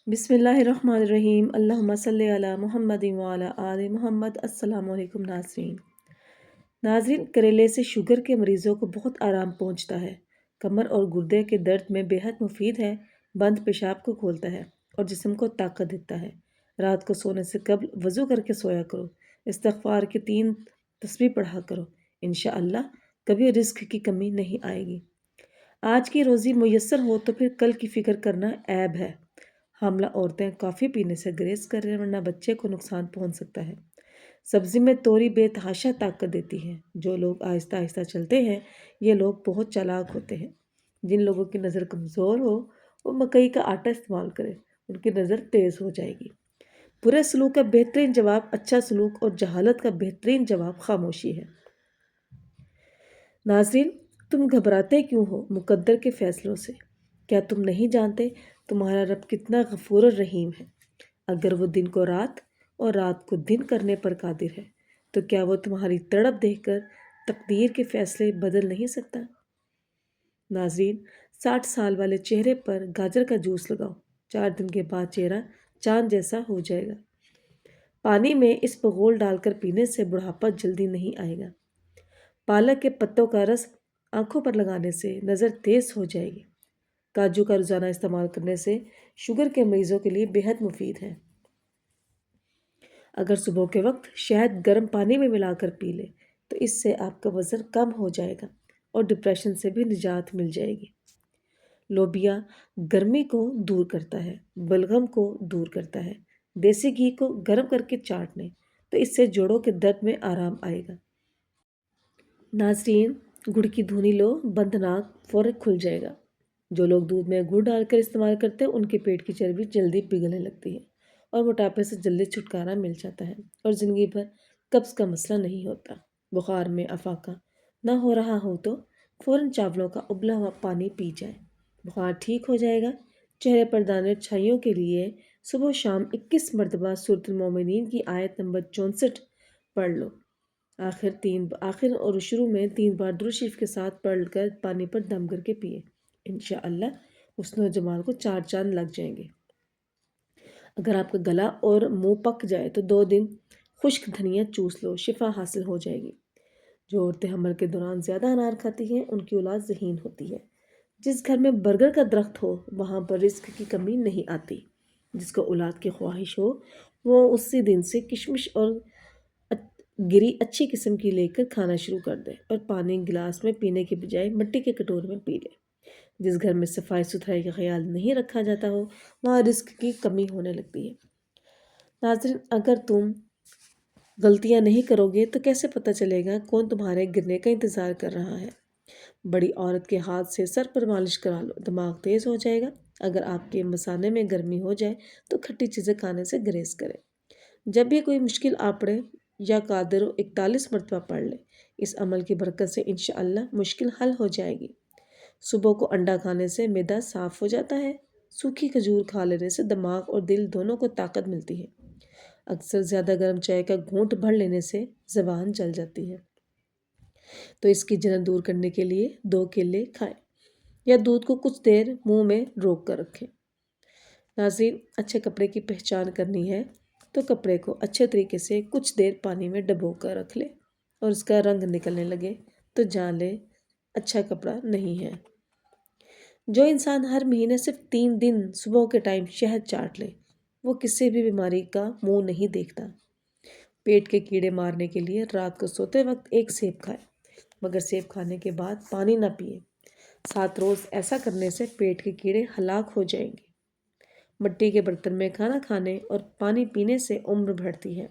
بسم اللہ الرحمن الرحیم، اللہم صلی علی محمد وعلی آل محمد۔ السلام علیکم ناظرین، کریلے سے شوگر کے مریضوں کو بہت آرام پہنچتا ہے۔ کمر اور گردے کے درد میں بے حد مفید ہے۔ بند پیشاب کو کھولتا ہے اور جسم کو طاقت دیتا ہے۔ رات کو سونے سے قبل وضو کر کے سویا کرو۔ استغفار کی 3 تسبیح پڑھا کرو۔ انشاءاللہ کبھی رزق کی کمی نہیں آئے گی۔ آج کی روزی میسر ہو تو پھر کل کی فکر کرنا عیب ہے۔ حاملہ عورتیں کافی پینے سے گریز کریں ورنہ بچے کو نقصان پہنچ سکتا ہے۔ سبزی میں توری بے تحاشا طاقت دیتی ہے۔ جو لوگ آہستہ آہستہ چلتے ہیں یہ لوگ بہت چالاک ہوتے ہیں۔ جن لوگوں کی نظر کمزور ہو وہ مکئی کا آٹا استعمال کرے، ان کی نظر تیز ہو جائے گی۔ برے سلوک کا بہترین جواب اچھا سلوک اور جہالت کا بہترین جواب خاموشی ہے۔ ناظرین، تم گھبراتے کیوں ہو مقدر کے فیصلوں سے؟ کیا تم نہیں جانتے تمہارا رب کتنا غفور الرحیم ہے؟ اگر وہ دن کو رات اور رات کو دن کرنے پر قادر ہے تو کیا وہ تمہاری تڑپ دیکھ کر تقدیر کے فیصلے بدل نہیں سکتا؟ ناظرین، 60 سال والے چہرے پر گاجر کا جوس لگاؤ، 4 دن کے بعد چہرہ چاند جیسا ہو جائے گا۔ پانی میں اس پغول ڈال کر پینے سے بڑھاپا جلدی نہیں آئے گا۔ پالک کے پتوں کا رس آنکھوں پر لگانے سے نظر تیز ہو جائے گی۔ کاجو کا روزانہ استعمال کرنے سے شوگر کے مریضوں کے لیے بے حد مفید ہے۔ اگر صبح کے وقت شہد گرم پانی میں ملا کر پی لے تو اس سے آپ کا وزن کم ہو جائے گا اور ڈپریشن سے بھی نجات مل جائے گی۔ لوبیا گرمی کو دور کرتا ہے، بلغم کو دور کرتا ہے۔ دیسی گھی کو گرم کر کے چاٹ لیں تو اس سے جوڑوں کے درد میں آرام آئے گا۔ ناظرین، گڑ کی دھنی لو، بند ناک فوراً کھل جائے گا۔ جو لوگ دودھ میں گڑ ڈال کر استعمال کرتے ہیں ان کے پیٹ کی چربی جلدی پگھلنے لگتی ہے اور موٹاپے سے جلدی چھٹکارا مل جاتا ہے اور زندگی بھر قبض کا مسئلہ نہیں ہوتا۔ بخار میں افاقہ نہ ہو رہا ہو تو فوراً چاولوں کا ابلا ہوا پانی پی جائے، بخار ٹھیک ہو جائے گا۔ چہرے پر دانے چھائیوں کے لیے صبح و شام 21 مرتبہ سورۃ المومنین کی آیت نمبر 64 پڑھ لو۔ آخر اور شروع میں 3 بار درود شریف کے ساتھ پڑھ کر پانی پر دم کر کے پیے۔ انشاءاللہ حسن و جمال کو 4 چاند لگ جائیں گے۔ اگر آپ کا گلا اور منہ پک جائے تو 2 دن خشک دھنیا چوس لو، شفا حاصل ہو جائے گی۔ جو عورتیں حمل کے دوران زیادہ انار کھاتی ہیں ان کی اولاد ذہین ہوتی ہے۔ جس گھر میں برگر کا درخت ہو وہاں پر رزق کی کمی نہیں آتی۔ جس کو اولاد کی خواہش ہو وہ اسی دن سے کشمش اور گری اچھی قسم کی لے کر کھانا شروع کر دے اور پانی گلاس میں پینے کے بجائے مٹی کے کٹورے میں پی لے۔ جس گھر میں صفائی ستھرائی کا خیال نہیں رکھا جاتا ہو وہاں رزق کی کمی ہونے لگتی ہے۔ ناظرین، اگر تم غلطیاں نہیں کرو گے تو کیسے پتہ چلے گا کون تمہارے گرنے کا انتظار کر رہا ہے؟ بڑی عورت کے ہاتھ سے سر پر مالش کرا لو، دماغ تیز ہو جائے گا۔ اگر آپ کے مثانے میں گرمی ہو جائے تو کھٹی چیزیں کھانے سے گریز کریں۔ جب بھی کوئی مشکل آ پڑے یا قادر 41 مرتبہ پڑھ لے۔ اس عمل کی برکت سے انشاءاللہ مشکل حل ہو جائے گی۔ صبح کو انڈا کھانے سے معدہ صاف ہو جاتا ہے۔ سوکھی کھجور کھا لینے سے دماغ اور دل دونوں کو طاقت ملتی ہے۔ اکثر زیادہ گرم چائے کا گھونٹ بھر لینے سے زبان جل جاتی ہے، تو اس کی جلن دور کرنے کے لیے 2 کیلے کھائیں یا دودھ کو کچھ دیر منہ میں روک کر رکھیں۔ ناظرین، اچھے کپڑے کی پہچان کرنی ہے تو کپڑے کو اچھے طریقے سے کچھ دیر پانی میں ڈبو کر رکھ لے اور اس کا رنگ نکلنے لگے تو جان لے اچھا کپڑا نہیں ہے۔ جو انسان ہر مہینے صرف 3 دن صبح کے ٹائم شہد چاٹ لے وہ کسی بھی بیماری کا منہ نہیں دیکھتا۔ پیٹ کے کیڑے مارنے کے لیے رات کو سوتے وقت 1 سیب کھائے، مگر سیب کھانے کے بعد پانی نہ پیے۔ 7 روز ایسا کرنے سے پیٹ کے کیڑے ہلاک ہو جائیں گے۔ مٹی کے برتن میں کھانا کھانے اور پانی پینے سے عمر بڑھتی ہے۔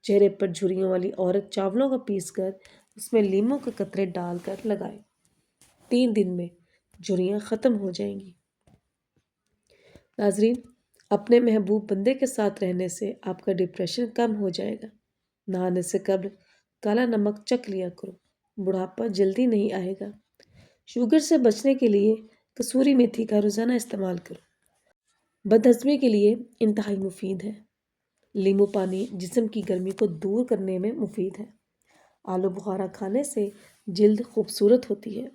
چہرے پر جھریوں والی عورت چاولوں کو پیس کر اس میں لیموں کے قطرے ڈال کر لگائے، 3 دن میں جھریاں ختم ہو جائیں گی۔ ناظرین، اپنے محبوب بندے کے ساتھ رہنے سے آپ کا ڈپریشن کم ہو جائے گا۔ نہانے سے قبل کالا نمک چکھ لیا کرو، بڑھاپا جلدی نہیں آئے گا۔ شوگر سے بچنے کے لیے کسوری میتھی کا روزانہ استعمال کرو، بد ہضمی کے لیے انتہائی مفید ہے۔ لیمو پانی جسم کی گرمی کو دور کرنے میں مفید ہے۔ آلو بخارا کھانے سے جلد خوبصورت ہوتی ہے۔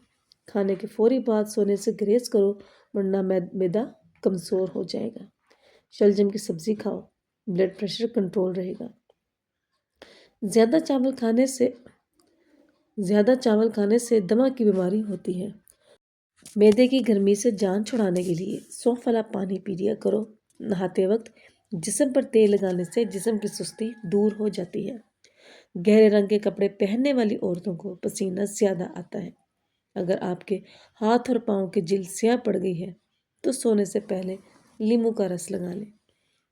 کھانے کے فوری بعد سونے سے گریز کرو ورنہ معدہ کمزور ہو جائے گا۔ شلجم کی سبزی کھاؤ، بلڈ پریشر کنٹرول رہے گا۔ زیادہ چاول کھانے سے دمہ کی بیماری ہوتی ہے۔ معدے کی گرمی سے جان چھڑانے کے لیے سونف والا پانی پی لیا کرو۔ نہاتے وقت جسم پر تیل لگانے سے جسم کی سستی دور ہو جاتی ہے۔ گہرے رنگ کے کپڑے پہننے والی عورتوں کو پسینہ زیادہ آتا ہے۔ اگر آپ کے ہاتھ اور پاؤں کی جلد سیاہ پڑ گئی ہے تو سونے سے پہلے لیموں کا رس لگا لیں۔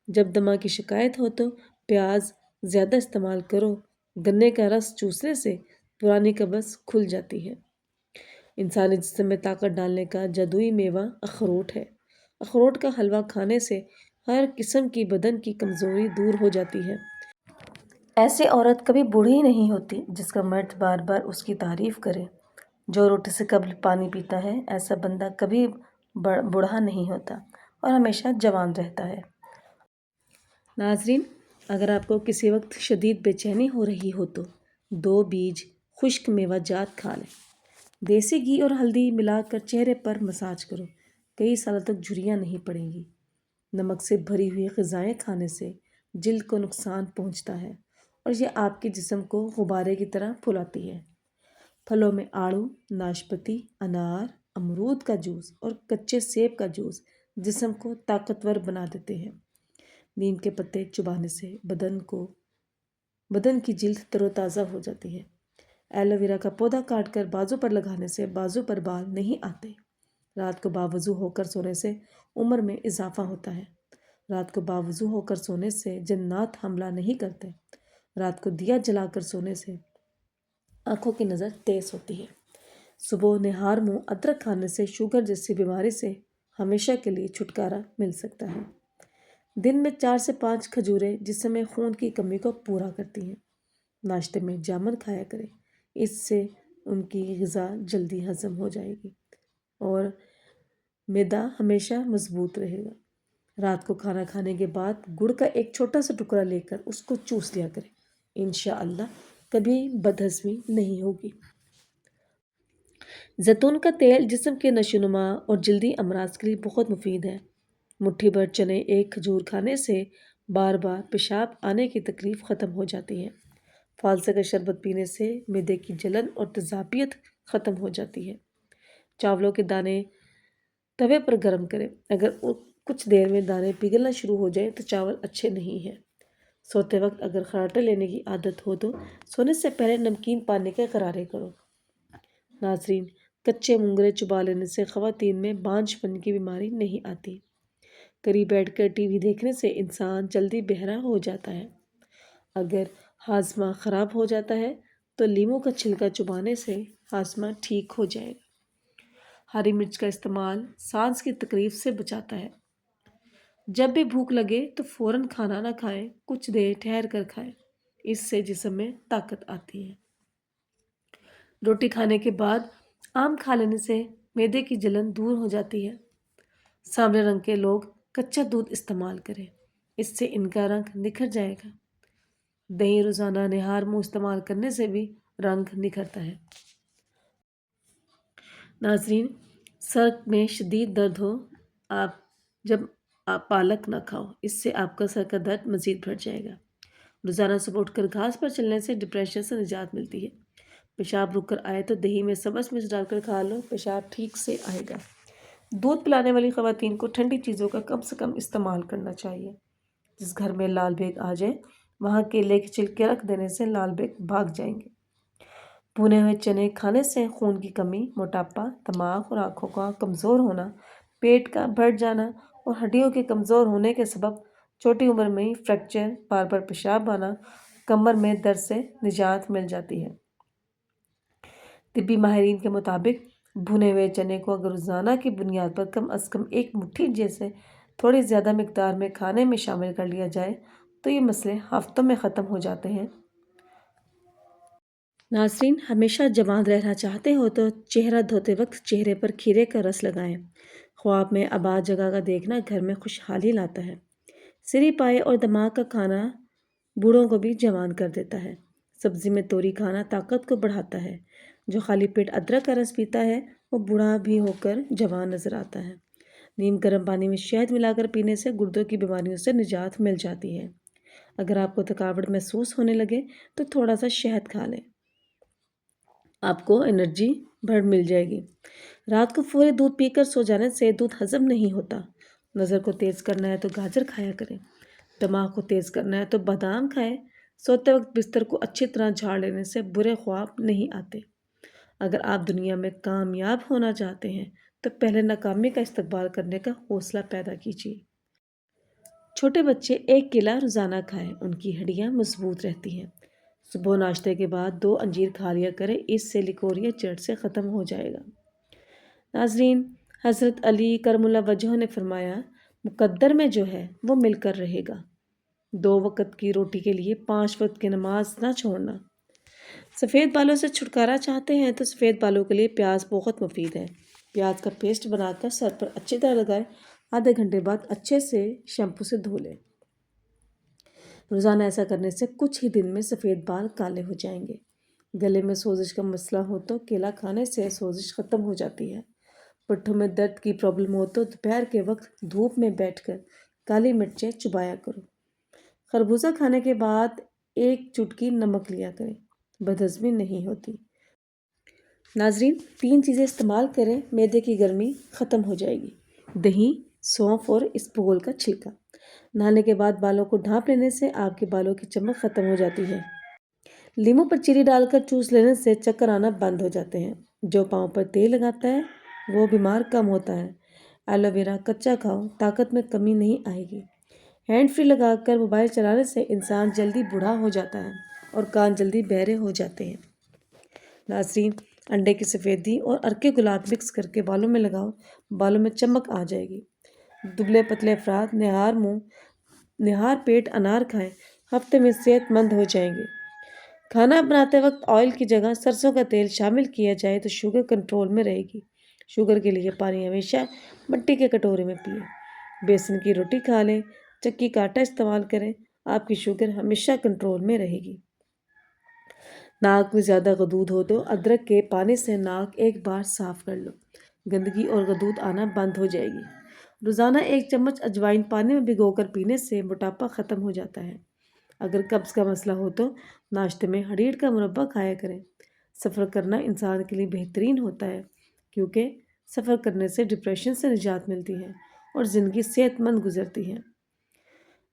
جب دمہ کی شکایت ہو تو پیاز زیادہ استعمال کرو۔ گنے کا رس چوسنے سے پرانی قبض کھل جاتی ہے۔ انسانی جسم میں طاقت ڈالنے کا جادوئی میوہ اخروٹ ہے۔ اخروٹ کا حلوہ کھانے سے ہر قسم کی بدن کی کمزوری دور ہو جاتی ہے۔ ایسی عورت کبھی بوڑھی نہیں ہوتی جس کا مرد بار بار اس کی تعریف کرے۔ جو روٹی سے قبل پانی پیتا ہے ایسا بندہ کبھی بوڑھا نہیں ہوتا اور ہمیشہ جوان رہتا ہے۔ ناظرین، اگر آپ کو کسی وقت شدید بے چینی ہو رہی ہو تو 2 بیج خشک میوہ جات کھا لیں۔ دیسی گھی اور ہلدی ملا کر چہرے پر مساج کرو، کئی سالوں تک جھریاں نہیں پڑیں گی۔ نمک سے بھری ہوئی غذائیں کھانے سے جلد کو نقصان پہنچتا ہے اور یہ آپ کے جسم کو غبارے کی طرح پھلاتی ہے۔ پھلوں میں آڑو، ناشپاتی، انار، امرود کا جوس اور کچے سیب کا جوس جسم کو طاقتور بنا دیتے ہیں۔ نیم کے پتے چبانے سے بدن کی جلد تر و تازہ ہو جاتی ہے۔ ایلو ویرا کا پودا کاٹ کر بازو پر لگانے سے بازو پر بال نہیں آتے۔ رات کو باوضو ہو کر سونے سے عمر میں اضافہ ہوتا ہے۔ رات کو باوضو ہو کر سونے سے جنات حملہ نہیں کرتے۔ رات کو دیا جلا کر سونے سے آنکھوں کی نظر تیز ہوتی ہے۔ صبح نہار منہ ادرک کھانے سے شوگر جیسی بیماری سے ہمیشہ کے لیے چھٹکارا مل سکتا ہے۔ دن میں 4 سے 5 کھجوریں جسم میں خون کی کمی کو پورا کرتی ہیں۔ ناشتے میں جامن کھایا کریں، اس سے ان کی غذا جلدی ہضم ہو جائے گی اور معدہ ہمیشہ مضبوط رہے گا۔ رات کو کھانا کھانے کے بعد گڑ کا ایک چھوٹا سا ٹکڑا لے کر اس کو چوس لیا کریں، انشاءاللہ کبھی بدہضمی نہیں ہوگی۔ زیتون کا تیل جسم کے نشو و نما اور جلدی امراض کے لیے بہت مفید ہے۔ مٹھی بھر چنے ایک کھجور کھانے سے بار بار پیشاب آنے کی تکلیف ختم ہو جاتی ہے۔ فالسا کا شربت پینے سے معدے کی جلن اور تیزابیت ختم ہو جاتی ہے۔ چاولوں کے دانے توے پر گرم کریں، اگر کچھ دیر میں دانے پگھلنا شروع ہو جائیں تو چاول اچھے نہیں ہیں۔ سوتے وقت اگر خراٹے لینے کی عادت ہو تو سونے سے پہلے نمکین پانی کے غرارے کرو۔ ناظرین، کچے مونگرے چبا لینے سے خواتین میں بانجھ پن کی بیماری نہیں آتی۔ قریب بیٹھ کر ٹی وی دیکھنے سے انسان جلدی بہرا ہو جاتا ہے۔ اگر ہاضمہ خراب ہو جاتا ہے تو لیموں کا چھلکا چبانے سے ہاضمہ ٹھیک ہو جائے گا۔ ہری مرچ کا استعمال سانس کی تکلیف سے بچاتا ہے۔ جب بھی بھوک لگے تو فوراً کھانا نہ کھائیں، کچھ دیر ٹھہر کر کھائیں، اس سے جسم میں طاقت آتی ہے۔ روٹی کھانے کے بعد آم کھا لینے سے معدے کی جلن دور ہو جاتی ہے۔ سانولے رنگ کے لوگ کچا دودھ استعمال کریں، اس سے ان کا رنگ نکھر جائے گا۔ دہی روزانہ نہار منہ استعمال کرنے سے بھی رنگ نکھرتا ہے۔ ناظرین، سر میں شدید درد ہو جب آپ پالک نہ کھاؤ، اس سے آپ کا سر کا درد مزید بڑھ جائے گا۔ روزانہ صبح اٹھ کر گھاس پر چلنے سے ڈپریشن سے نجات ملتی ہے۔ پیشاب رک کر آئے تو دہی میں سبز مرچ ڈال کر کھا لو، پیشاب ٹھیک سے آئے گا۔ دودھ پلانے والی خواتین کو ٹھنڈی چیزوں کا کم سے کم استعمال کرنا چاہیے۔ جس گھر میں لال بیگ آ جائے وہاں کیلے کے چھلکے رکھ دینے سے لال بیگ بھاگ جائیں گے۔ بھنے ہوئے چنے کھانے سے خون کی کمی، موٹاپا، دماغ اور آنکھوں کا کمزور ہونا، پیٹ کا بڑھ جانا اور ہڈیوں کے کمزور ہونے کے سبب چھوٹی عمر میں ہی فریکچر، بار بار پیشاب آنا، کمر میں درد سے نجات مل جاتی ہے۔ طبی ماہرین کے مطابق بھنے ہوئے چنے کو اگر روزانہ کی بنیاد پر کم از کم 1 مٹھی جیسے تھوڑی زیادہ مقدار میں کھانے میں شامل کر لیا جائے تو یہ مسئلے ہفتوں میں ختم ہو جاتے ہیں۔ ناظرین، ہمیشہ جوان رہنا چاہتے ہو تو چہرہ دھوتے وقت چہرے پر کھیرے کا رس لگائیں۔ خواب میں آباد جگہ کا دیکھنا گھر میں خوشحالی لاتا ہے۔ سری پائے اور دماغ کا کھانا بوڑھوں کو بھی جوان کر دیتا ہے۔ سبزی میں توری کھانا طاقت کو بڑھاتا ہے۔ جو خالی پیٹ ادرک کا رس پیتا ہے وہ بوڑھا بھی ہو کر جوان نظر آتا ہے۔ نیم گرم پانی میں شہد ملا کر پینے سے گردوں کی بیماریوں سے نجات مل جاتی ہے۔ اگر آپ کو تھکاوٹ محسوس ہونے لگے تو تھوڑا سا شہد کھا لیں، آپ کو انرجی بڑھ مل جائے گی۔ رات کو فوری دودھ پی کر سو جانے سے دودھ ہضم نہیں ہوتا۔ نظر کو تیز کرنا ہے تو گاجر کھایا کریں، دماغ کو تیز کرنا ہے تو بادام کھائیں۔ سوتے وقت بستر کو اچھی طرح جھاڑ لینے سے برے خواب نہیں آتے۔ اگر آپ دنیا میں کامیاب ہونا چاہتے ہیں تو پہلے ناکامی کا استقبال کرنے کا حوصلہ پیدا کیجیے۔ چھوٹے بچے ایک کیلا روزانہ کھائیں، ان کی ہڈیاں مضبوط رہتی ہیں۔ صبح ناشتے کے بعد 2 انجیر کھا لیا کریں، اس سے لیکوریا جڑ سے ختم ہو جائے گا۔ ناظرین، حضرت علی کرم اللہ وجہہ نے فرمایا، مقدر میں جو ہے وہ مل کر رہے گا۔ 2 وقت کی روٹی کے لیے 5 وقت کی نماز نہ چھوڑنا۔ سفید بالوں سے چھٹکارا چاہتے ہیں تو سفید بالوں کے لیے پیاز بہت مفید ہے۔ پیاز کا پیسٹ بنا کر سر پر اچھی طرح لگائیں، آدھے گھنٹے بعد اچھے سے شیمپو سے دھو لیں۔ روزانہ ایسا کرنے سے کچھ ہی دن میں سفید بال کالے ہو جائیں گے۔ گلے میں سوزش کا مسئلہ ہو تو کیلا کھانے سے سوزش ختم ہو جاتی ہے۔ پٹھوں میں درد کی پرابلم ہو تو دوپہر کے وقت دھوپ میں بیٹھ کر کالی مرچیں چبایا کرو۔ خربوزہ کھانے کے بعد 1 چٹکی نمک لیا کریں، بدہضمی نہیں ہوتی۔ ناظرین، 3 چیزیں استعمال کریں، معدے کی گرمی ختم ہو جائے گی: دہی، سونف اور اسبگول کا چھلکا۔ نہانے کے بعد بالوں کو ڈھانپ لینے سے آپ کے بالوں کی چمک ختم ہو جاتی ہے۔ لیموں پر چینی ڈال کر چوس لینے سے چکر آنا بند ہو جاتے ہیں۔ جو پاؤں پر تیل لگاتا ہے وہ بیمار کم ہوتا ہے۔ ایلو ویرا کچا کھاؤ، طاقت میں کمی نہیں آئے گی۔ ہینڈ فری لگا کر موبائل چلانے سے انسان جلدی بوڑھا ہو جاتا ہے اور کان جلدی بہرے ہو جاتے ہیں۔ ناظرین، انڈے کی سفیدی اور ارکے گلاب مکس کر کے بالوں میں لگاؤ، بالوں میں چمک آ جائے گی۔ دبلے پتلے افراد نہار پیٹ انار کھائیں، ہفتے میں صحت مند ہو جائیں گے۔ کھانا بناتے وقت آئل کی جگہ سرسوں کا تیل شامل کیا جائے تو شوگر کنٹرول میں رہے گی۔ شوگر کے لیے پانی ہمیشہ مٹی کے کٹورے میں پئیں۔ بیسن کی روٹی کھا لیں، چکی کا آٹا استعمال کریں، آپ کی شوگر ہمیشہ کنٹرول میں رہے گی۔ ناک میں زیادہ غدود ہو تو ادرک کے پانی سے ناک ایک بار صاف کر لو، گندگی اور غدود آنا بند ہو جائے گی۔ روزانہ 1 چمچ اجوائن پانی میں بھگو کر پینے سے موٹاپا ختم ہو جاتا ہے۔ اگر قبض کا مسئلہ ہو تو ناشتے میں ہڑیڑ کا مربع کھایا کریں۔ سفر کرنا انسان کے لیے بہترین ہوتا ہے کیونکہ سفر کرنے سے ڈپریشن سے نجات ملتی ہے اور زندگی صحت مند گزرتی ہے۔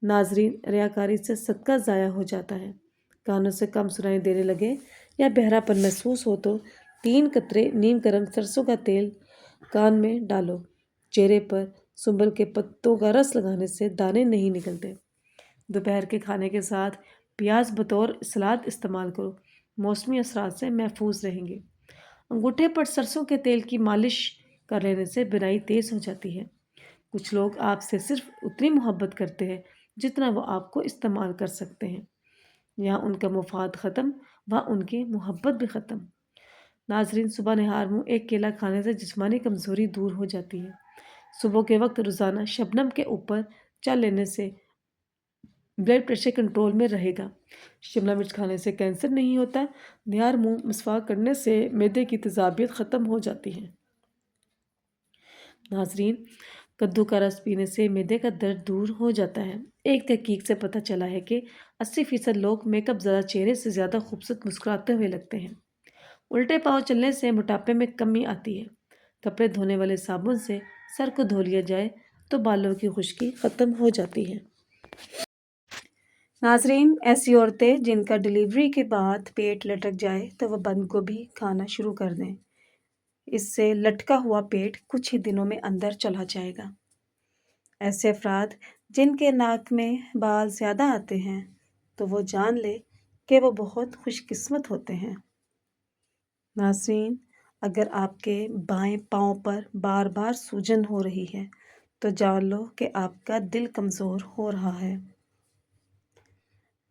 ناظرین، ریاکاری سے صدقہ ضائع ہو جاتا ہے۔ کانوں سے کم سنائی دینے لگے یا بہرا پن محسوس ہو تو 3 قطرے نیم گرم سرسوں کا تیل کان میں ڈالو۔ چہرے پر سنبل کے پتوں کا رس لگانے سے دانے نہیں نکلتے۔ دوپہر کے کھانے کے ساتھ پیاز بطور سلاد استعمال کرو، موسمی اثرات سے محفوظ رہیں گے۔ انگوٹھے پر سرسوں کے تیل کی مالش کر لینے سے بینائی تیز ہو جاتی ہے۔ کچھ لوگ آپ سے صرف اتنی محبت کرتے ہیں جتنا وہ آپ کو استعمال کر سکتے ہیں۔ یہاں ان کا مفاد ختم، وہاں ان کی محبت بھی ختم۔ ناظرین، صبح نہار منہ 1 کیلا کھانے سے جسمانی کمزوری دور ہو جاتی ہے۔ صبح کے وقت روزانہ شبنم کے اوپر چل لینے سے بلڈ پریشر کنٹرول میں رہے گا۔ شملہ مرچ کھانے سے کینسر نہیں ہوتا۔ نہار منہ مسواک کرنے سے معدے کی تیزابیت ختم ہو جاتی ہے۔ ناظرین، کدو کا رس پینے سے معدے کا درد دور ہو جاتا ہے۔ ایک تحقیق سے پتہ چلا ہے کہ 80% لوگ میک اپ زدہ چہرے سے زیادہ خوبصورت مسکراتے ہوئے لگتے ہیں۔ الٹے پاؤں چلنے سے موٹاپے میں کمی آتی ہے۔ کپڑے دھونے والے صابن سے سر کو دھو لیا جائے تو بالوں کی خشکی ختم ہو جاتی ہے۔ ناظرین، ایسی عورتیں جن کا ڈیلیوری کے بعد پیٹ لٹک جائے تو وہ بند گوبھی کھانا شروع کر دیں۔ اس سے لٹکا ہوا پیٹ کچھ ہی دنوں میں اندر چلا جائے گا۔ ایسے افراد جن کے ناک میں بال زیادہ آتے ہیں تو وہ جان لے کہ وہ بہت خوش قسمت ہوتے ہیں۔ ناظرین، اگر آپ کے بائیں پاؤں پر بار بار سوجن ہو رہی ہے تو جان لو کہ آپ کا دل کمزور ہو رہا ہے۔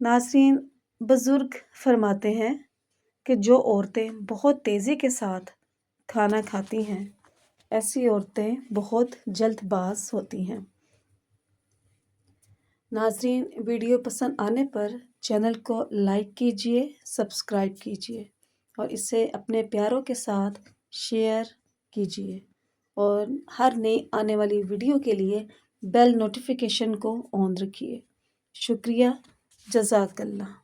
ناظرین، بزرگ فرماتے ہیں کہ جو عورتیں بہت تیزی کے ساتھ کھانا کھاتی ہیں ایسی عورتیں بہت جلد باز ہوتی ہیں۔ ناظرین، ویڈیو پسند آنے پر چینل کو لائک کیجیے، سبسکرائب کیجیے اور اسے اپنے پیاروں کے ساتھ شیئر کیجیے۔ اور ہر نئی آنے والی ویڈیو کے لیے بیل نوٹیفیکیشن کو آن رکھیے۔ شکریہ، جزاک اللہ۔